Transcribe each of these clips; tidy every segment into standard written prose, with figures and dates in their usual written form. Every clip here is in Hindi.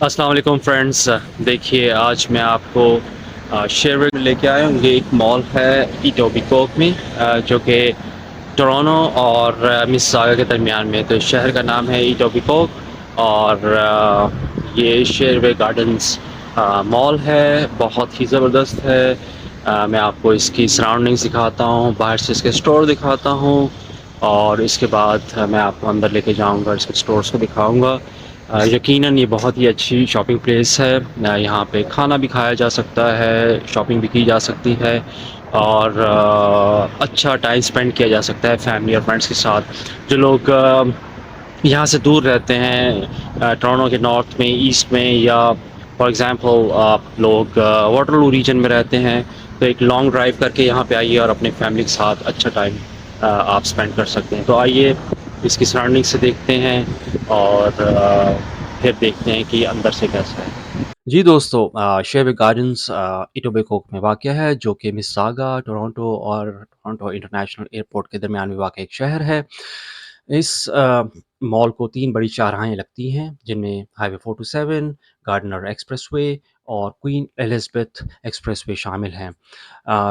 अस्सलाम वालेकुम फ्रेंड्स। देखिए आज मैं आपको शेरवे में लेके आया हूँ। ये एक मॉल है इटोबिकोक में, जो कि टोरंटो और मिसिसागा के दरमियान में। तो इस शहर का नाम है इटोबिकोक और ये शेरवे गार्डन्स मॉल है। बहुत ही ज़बरदस्त है। मैं आपको इसकी सराउंडिंग्स दिखाता हूँ, बाहर से इसके स्टोर दिखाता हूँ और इसके बाद मैं आपको अंदर लेके जाऊँगा, इसके स्टोर्स को दिखाऊँगा। यकीनन ये बहुत ही अच्छी शॉपिंग प्लेस है। यहाँ पे खाना भी खाया जा सकता है, शॉपिंग भी की जा सकती है और अच्छा टाइम स्पेंड किया जा सकता है फैमिली और फ्रेंड्स के साथ। जो लोग यहाँ से दूर रहते हैं, टोरंटो के नॉर्थ में, ईस्ट में, या फॉर एग्ज़ाम्पल आप लोग वाटरलू रीजन में रहते हैं, तो एक लॉन्ग ड्राइव करके यहाँ पे आइए और अपने फैमिली के साथ अच्छा टाइम आप स्पेंड कर सकते हैं। तो आइए इसकी सराउंडिंग से देखते हैं और फिर देखते हैं कि अंदर से कैसा है। जी दोस्तों, शेरवे गार्डन्स इटोबिकोक में वाक़या है, जो कि मिसिसागा, टोरंटो और टोरंटो इंटरनेशनल एयरपोर्ट के दरमियान में वाक़ एक शहर है। इस मॉल को 3 बड़ी चौराहें लगती हैं, जिनमें हाईवे 427, गार्डनर एक्सप्रेसवे और क्वीन एलिज़ाबेथ एक्सप्रेसवे शामिल हैं।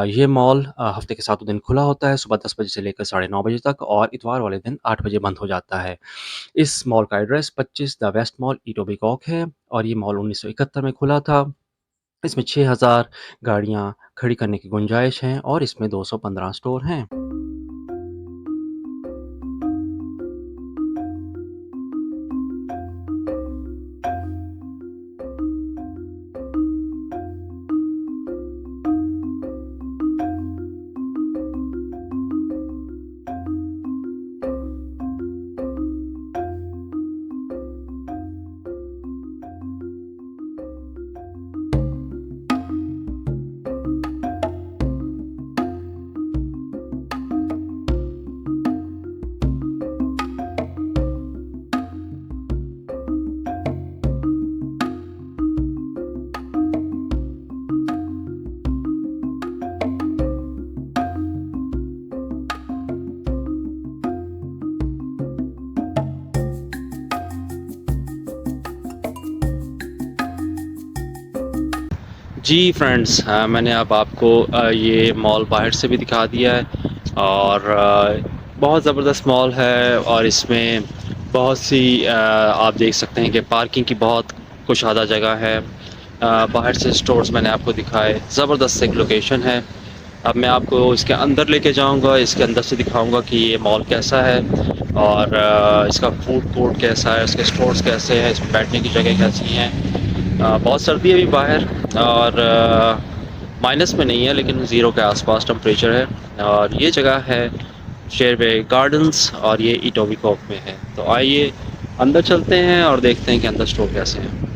ये मॉल हफ़्ते के 7 दिन खुला होता है, सुबह 10 बजे से लेकर साढ़े 9 बजे तक, और इतवार वाले दिन 8 बजे बंद हो जाता है। इस मॉल का एड्रेस 25 द वेस्ट मॉल इटोबिकॉक है और ये मॉल 1971 में खुला था। इसमें 6000 गाड़ियाँ खड़ी करने की गुंजाइश है और इसमें 215 स्टोर हैं। जी फ्रेंड्स, मैंने अब आपको ये मॉल बाहर से भी दिखा दिया है और बहुत ज़बरदस्त मॉल है और इसमें बहुत सी आप देख सकते हैं कि पार्किंग की बहुत कुशादा जगह है। बाहर से स्टोर्स मैंने आपको दिखाए, ज़बरदस्त एक लोकेशन है। अब मैं आपको इसके अंदर लेके जाऊंगा, इसके अंदर से दिखाऊंगा कि ये मॉल कैसा है और इसका फूड कोर्ट कैसा है, इसके स्टोर्स कैसे हैं, इसमें बैठने की जगह कैसी हैं। बहुत सर्दी है अभी बाहर और माइनस में नहीं है, लेकिन ज़ीरो के आसपास टेम्परेचर है और ये जगह है शेरवे गार्डन्स और ये इटोबिकोक में है। तो आइए अंदर चलते हैं और देखते हैं कि अंदर स्टोर कैसे हैं।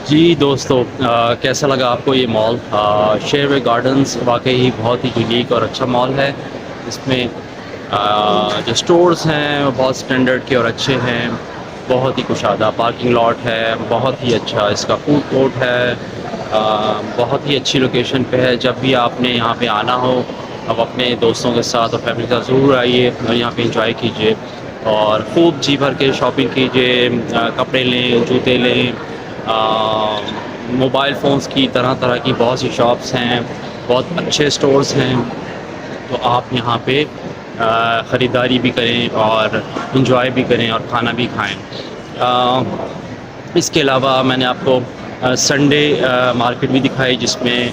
जी दोस्तों, कैसा लगा आपको ये मॉल? शेरवे गार्डन्स वाकई ही बहुत ही यूनिक और अच्छा मॉल है। इसमें जो स्टोर्स हैं वो बहुत स्टैंडर्ड के और अच्छे हैं। बहुत ही कुशादा पार्किंग लॉट है, बहुत ही अच्छा इसका फूड कोर्ट है। बहुत ही अच्छी लोकेशन पे है। जब भी आपने यहाँ पे आना हो, अब अपने दोस्तों के साथ और फैमिली के साथ ज़रूर आइए और यहाँ पे इंजॉय कीजिए और खूब जी भर के शॉपिंग कीजिए। कपड़े लें, जूते लें, मोबाइल फ़ोन्स की तरह तरह की बहुत सी शॉप्स हैं, बहुत अच्छे स्टोर्स हैं। तो आप यहाँ पे ख़रीदारी भी करें और इंजॉय भी करें और खाना भी खाएं। इसके अलावा मैंने आपको संडे मार्केट भी दिखाई, जिसमें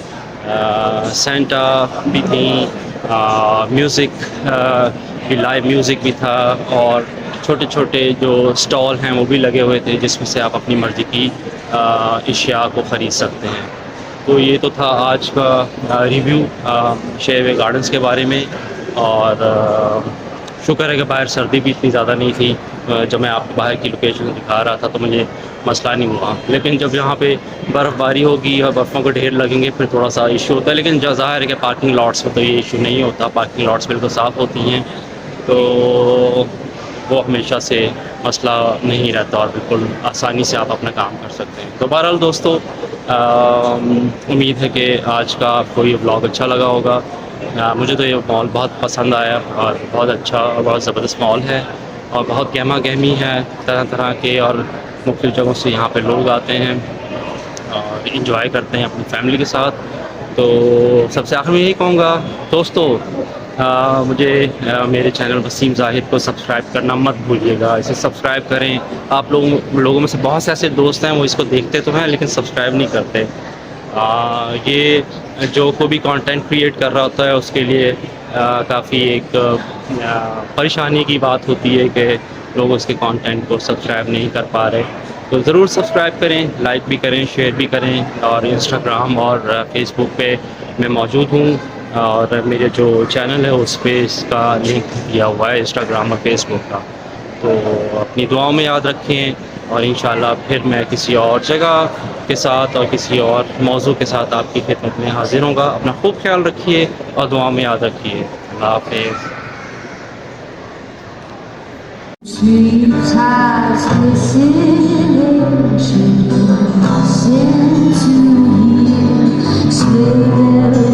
सेंटा भी थी, म्यूज़िक भी, लाइव म्यूज़िक भी था और छोटे छोटे जो स्टॉल हैं वो भी लगे हुए थे, जिसमें से आप अपनी मर्ज़ी की अशिया को ख़रीद सकते हैं। तो ये तो था आज का रिव्यू शेरवे गार्डन्स के बारे में। और शुक्र है कि बाहर सर्दी भी इतनी ज़्यादा नहीं थी। जब मैं आपको बाहर की लोकेशन दिखा रहा था तो मुझे मसला नहीं हुआ, लेकिन जब यहाँ पे बर्फ़बारी होगी और बर्फ़ों के ढेर लगेंगे फिर थोड़ा सा इशू होता है। लेकिन ज़ाहिर है कि पार्किंग लॉट्स में तो ये इशू नहीं होता, पार्किंग लॉट्स बिल्कुल साफ़ होती हैं, तो वो हमेशा से मसला नहीं रहता और बिल्कुल आसानी से आप अपना काम कर सकते हैं। तो बहरहाल दोस्तों, उम्मीद है कि आज का आपको ये व्लॉग अच्छा लगा होगा। मुझे तो ये मॉल बहुत पसंद आया और बहुत अच्छा और बहुत ज़बरदस्त मॉल है और बहुत गहमा गहमी है। तरह तरह के और मुख्तलिफ़ जगहों से यहाँ पे लोग आते हैं और इंजॉय करते हैं अपनी फैमिली के साथ। तो सबसे आखिर में यही कहूँगा दोस्तों, मुझे मेरे चैनल वसीम ज़ाहिद को सब्सक्राइब करना मत भूलिएगा। इसे सब्सक्राइब करें। आप लोगों में से बहुत से ऐसे दोस्त हैं वो इसको देखते तो हैं लेकिन सब्सक्राइब नहीं करते। ये जो कोई भी कंटेंट क्रिएट कर रहा होता है उसके लिए काफ़ी एक परेशानी की बात होती है कि लोग उसके कंटेंट को सब्सक्राइब नहीं कर पा रहे। तो ज़रूर सब्सक्राइब करें, लाइक भी करें, शेयर भी करें। और इंस्टाग्राम और फेसबुक पे मैं मौजूद हूँ और मेरे जो चैनल है उस पर इसका लिंक दिया हुआ है, इंस्टाग्राम और फेसबुक का। तो अपनी दुआओं में याद रखें और इंशाल्लाह फिर मैं किसी और जगह के साथ और किसी और मौजू के साथ आपकी खिदमत में हाज़िर होऊंगा। अपना खूब ख्याल रखिए और दुआओं में याद रखिए। अल्लाह हाफ़िज़। Sleep tides listening to sing to hear,